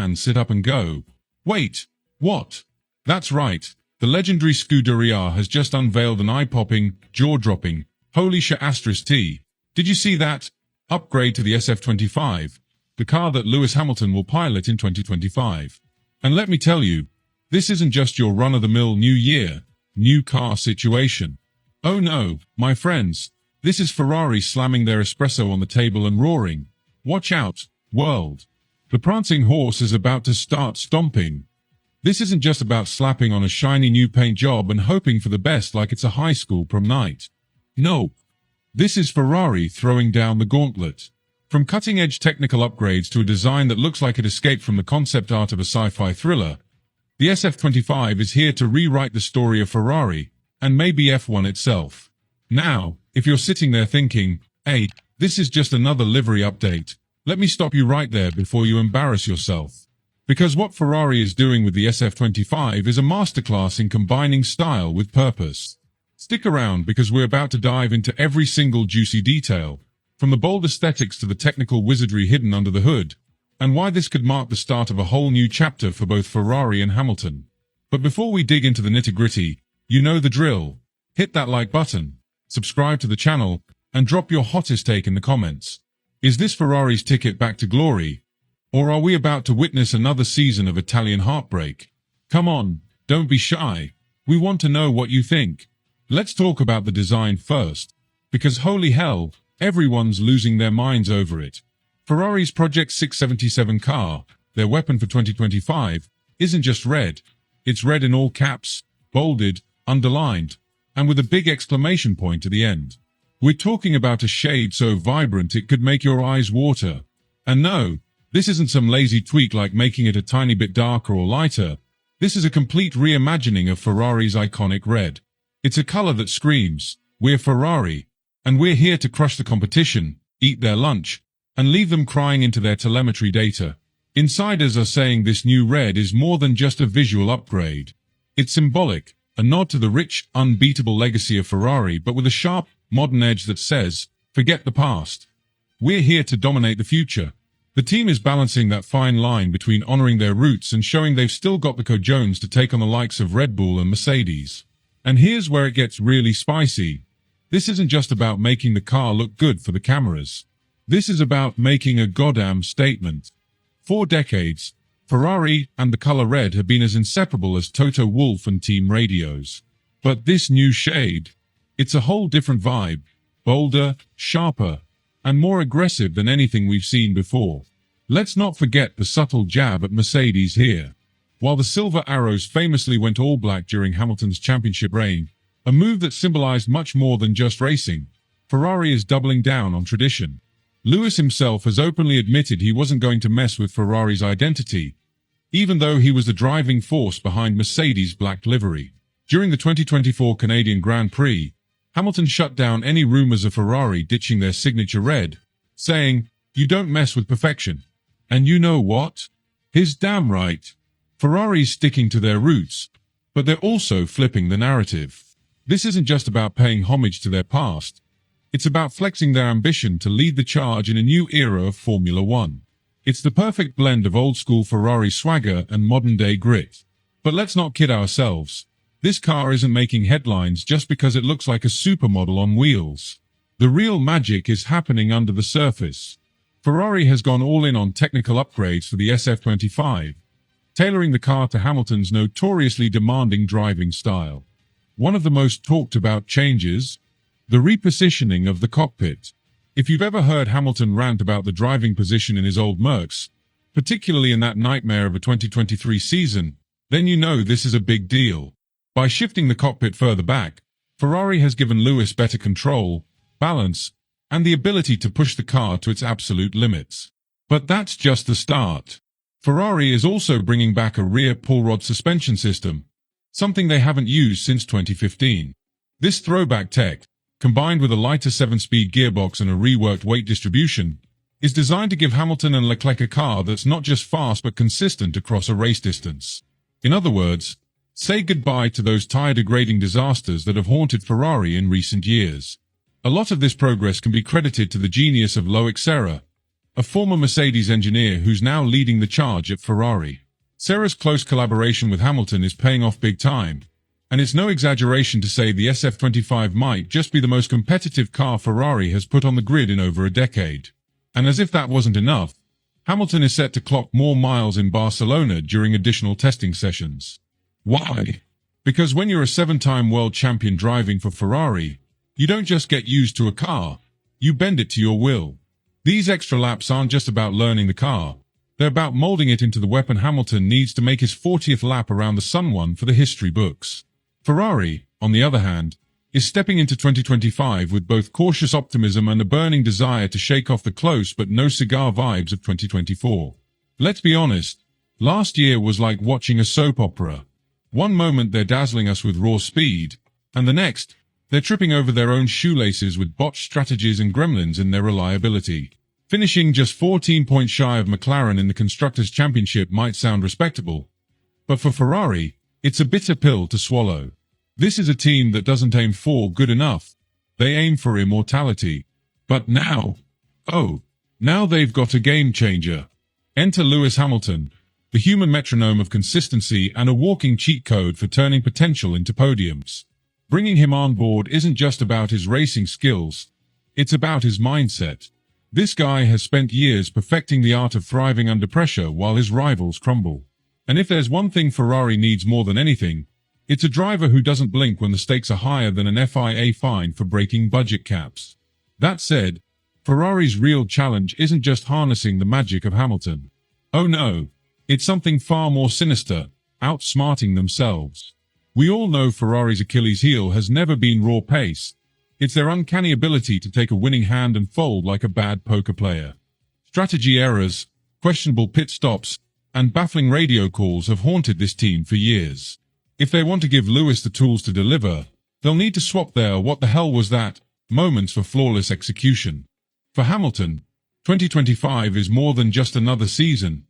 fans sit up and go, "Wait, what?" That's right, the legendary Scuderia has just unveiled an eye-popping, jaw-dropping, holy shit asterisk T. Did you see that? Upgrade to the SF25, the car that Lewis Hamilton will pilot in 2025. And let me tell you, this isn't just your run-of-the-mill new year, new car situation. Oh no, my friends, this is Ferrari slamming their espresso on the table and roaring, "Watch out, world. The prancing horse is about to start stomping." This isn't just about slapping on a shiny new paint job and hoping for the best like it's a high school prom night. No. This is Ferrari throwing down the gauntlet. From cutting-edge technical upgrades to a design that looks like it escaped from the concept art of a sci-fi thriller, the SF25 is here to rewrite the story of Ferrari, and maybe F1 itself. Now, if you're sitting there thinking, "Hey, this is just another livery update," let me stop you right there before you embarrass yourself. Because what Ferrari is doing with the SF25 is a masterclass in combining style with purpose. Stick around because we're about to dive into every single juicy detail, from the bold aesthetics to the technical wizardry hidden under the hood, and why this could mark the start of a whole new chapter for both Ferrari and Hamilton. But before we dig into the nitty-gritty, you know the drill. Hit that like button, subscribe to the channel, and drop your hottest take in the comments. Is this Ferrari's ticket back to glory? Or are we about to witness another season of Italian heartbreak? Come on, don't be shy. We want to know what you think. Let's talk about the design first, because holy hell, everyone's losing their minds over it. Ferrari's Project 677 car, their weapon for 2025, isn't just red. It's red in all caps, bolded, underlined, and with a big exclamation point at the end. We're talking about a shade so vibrant it could make your eyes water. And no, this isn't some lazy tweak like making it a tiny bit darker or lighter. This is a complete reimagining of Ferrari's iconic red. It's a color that screams, "We're Ferrari, and we're here to crush the competition, eat their lunch, and leave them crying into their telemetry data." Insiders are saying this new red is more than just a visual upgrade. It's symbolic, a nod to the rich, unbeatable legacy of Ferrari, but with a sharp, modern edge that says, "Forget the past. We're here to dominate the future." The team is balancing that fine line between honoring their roots and showing they've still got the cojones to take on the likes of Red Bull and Mercedes. And here's where it gets really spicy. This isn't just about making the car look good for the cameras. This is about making a goddamn statement. For decades, Ferrari and the color red have been as inseparable as Toto Wolff and team radios. But this new shade, it's a whole different vibe, bolder, sharper, and more aggressive than anything we've seen before. Let's not forget the subtle jab at Mercedes here. While the Silver Arrows famously went all black during Hamilton's championship reign, a move that symbolized much more than just racing, Ferrari is doubling down on tradition. Lewis himself has openly admitted he wasn't going to mess with Ferrari's identity, even though he was the driving force behind Mercedes' black livery. During the 2024 Canadian Grand Prix, Hamilton shut down any rumors of Ferrari ditching their signature red, saying, "You don't mess with perfection." And you know what? He's damn right. Ferrari's sticking to their roots, but they're also flipping the narrative. This isn't just about paying homage to their past. It's about flexing their ambition to lead the charge in a new era of Formula One. It's the perfect blend of old-school Ferrari swagger and modern-day grit. But let's not kid ourselves. This car isn't making headlines just because it looks like a supermodel on wheels. The real magic is happening under the surface. Ferrari has gone all in on technical upgrades for the SF25, tailoring the car to Hamilton's notoriously demanding driving style. One of the most talked about changes, the repositioning of the cockpit. If you've ever heard Hamilton rant about the driving position in his old Mercs, particularly in that nightmare of a 2023 season, then you know this is a big deal. By shifting the cockpit further back, Ferrari has given Lewis better control, balance, and the ability to push the car to its absolute limits. But that's just the start. Ferrari is also bringing back a rear pull rod suspension system, something they haven't used since 2015. This throwback tech, combined with a lighter 7-speed gearbox and a reworked weight distribution, is designed to give Hamilton and Leclerc a car that's not just fast but consistent across a race distance. In other words, say goodbye to those tire-degrading disasters that have haunted Ferrari in recent years. A lot of this progress can be credited to the genius of Loic Serra, a former Mercedes engineer who's now leading the charge at Ferrari. Sarah's close collaboration with Hamilton is paying off big time, and it's no exaggeration to say the SF25 might just be the most competitive car Ferrari has put on the grid in over a decade. And as if that wasn't enough, Hamilton is set to clock more miles in Barcelona during additional testing sessions. Why? Because when you're a 7-time world champion driving for Ferrari, you don't just get used to a car, you bend it to your will. These extra laps aren't just about learning the car, they're about molding it into the weapon Hamilton needs to make his 40th lap around the Sun one for the history books. Ferrari, on the other hand, is stepping into 2025 with both cautious optimism and a burning desire to shake off the close but no cigar vibes of 2024. Let's be honest, last year was like watching a soap opera. One moment they're dazzling us with raw speed, and the next, they're tripping over their own shoelaces with botched strategies and gremlins in their reliability. Finishing just 14 points shy of McLaren in the Constructors' Championship might sound respectable, but for Ferrari, it's a bitter pill to swallow. This is a team that doesn't aim for good enough, they aim for immortality. But now, now they've got a game changer. Enter Lewis Hamilton, the human metronome of consistency and a walking cheat code for turning potential into podiums. Bringing him on board isn't just about his racing skills, it's about his mindset. This guy has spent years perfecting the art of thriving under pressure while his rivals crumble. And if there's one thing Ferrari needs more than anything, it's a driver who doesn't blink when the stakes are higher than an FIA fine for breaking budget caps. That said, Ferrari's real challenge isn't just harnessing the magic of Hamilton. Oh no, it's something far more sinister, outsmarting themselves. We all know Ferrari's Achilles heel has never been raw pace. It's their uncanny ability to take a winning hand and fold like a bad poker player. Strategy errors, questionable pit stops, and baffling radio calls have haunted this team for years. If they want to give Lewis the tools to deliver, they'll need to swap their "what the hell was that" moments for flawless execution. For Hamilton, 2025 is more than just another season.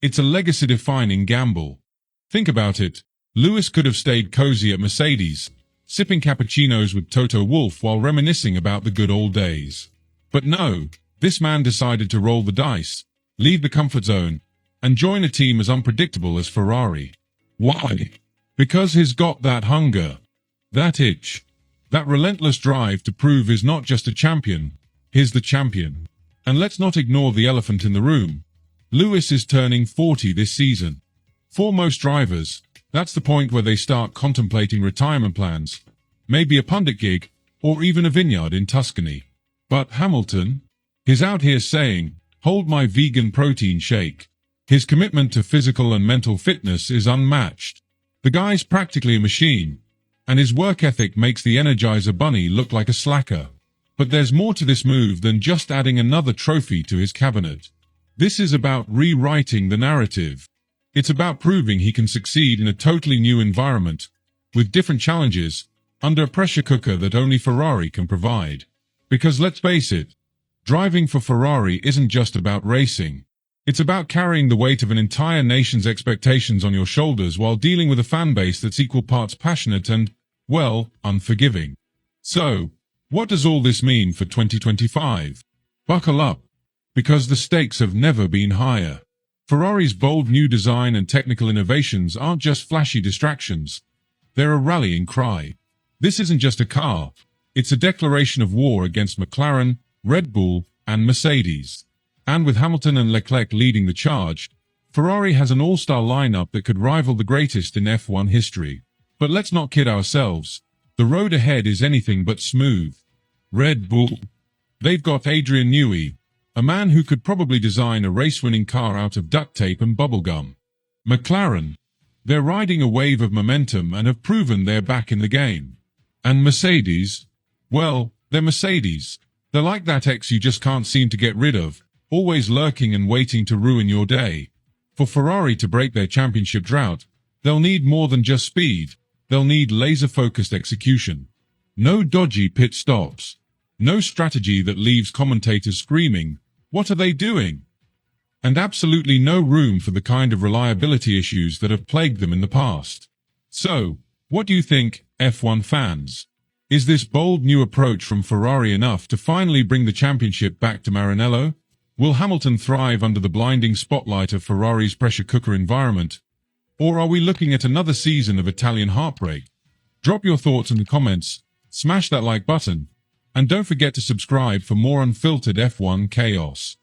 It's a legacy-defining gamble. Think about it. Lewis could have stayed cozy at Mercedes, sipping cappuccinos with Toto Wolff while reminiscing about the good old days. But no, this man decided to roll the dice, leave the comfort zone, and join a team as unpredictable as Ferrari. Why? Because he's got that hunger, that itch, that relentless drive to prove he's not just a champion, he's the champion. And let's not ignore the elephant in the room. Lewis is turning 40 this season. For most drivers, that's the point where they start contemplating retirement plans, maybe a pundit gig, or even a vineyard in Tuscany. But Hamilton? He's out here saying, "Hold my vegan protein shake." His commitment to physical and mental fitness is unmatched. The guy's practically a machine, and his work ethic makes the Energizer Bunny look like a slacker. But there's more to this move than just adding another trophy to his cabinet. This is about rewriting the narrative. It's about proving he can succeed in a totally new environment, with different challenges, under a pressure cooker that only Ferrari can provide. Because let's face it, driving for Ferrari isn't just about racing. It's about carrying the weight of an entire nation's expectations on your shoulders while dealing with a fan base that's equal parts passionate and, well, unforgiving. So, what does all this mean for 2025? Buckle up, because the stakes have never been higher. Ferrari's bold new design and technical innovations aren't just flashy distractions. They're a rallying cry. This isn't just a car. It's a declaration of war against McLaren, Red Bull, and Mercedes. And with Hamilton and Leclerc leading the charge, Ferrari has an all-star lineup that could rival the greatest in F1 history. But let's not kid ourselves. The road ahead is anything but smooth. Red Bull. They've got Adrian Newey, a man who could probably design a race-winning car out of duct tape and bubblegum. McLaren. They're riding a wave of momentum and have proven they're back in the game. And Mercedes? Well, they're Mercedes. They're like that ex you just can't seem to get rid of, always lurking and waiting to ruin your day. For Ferrari to break their championship drought, they'll need more than just speed. They'll need laser-focused execution. No dodgy pit stops. No strategy that leaves commentators screaming, "What are they doing?" And absolutely no room for the kind of reliability issues that have plagued them in the past. So, what do you think, F1 fans? Is this bold new approach from Ferrari enough to finally bring the championship back to Maranello? Will Hamilton thrive under the blinding spotlight of Ferrari's pressure cooker environment? Or are we looking at another season of Italian heartbreak? Drop your thoughts in the comments, smash that like button, and don't forget to subscribe for more unfiltered F1 chaos.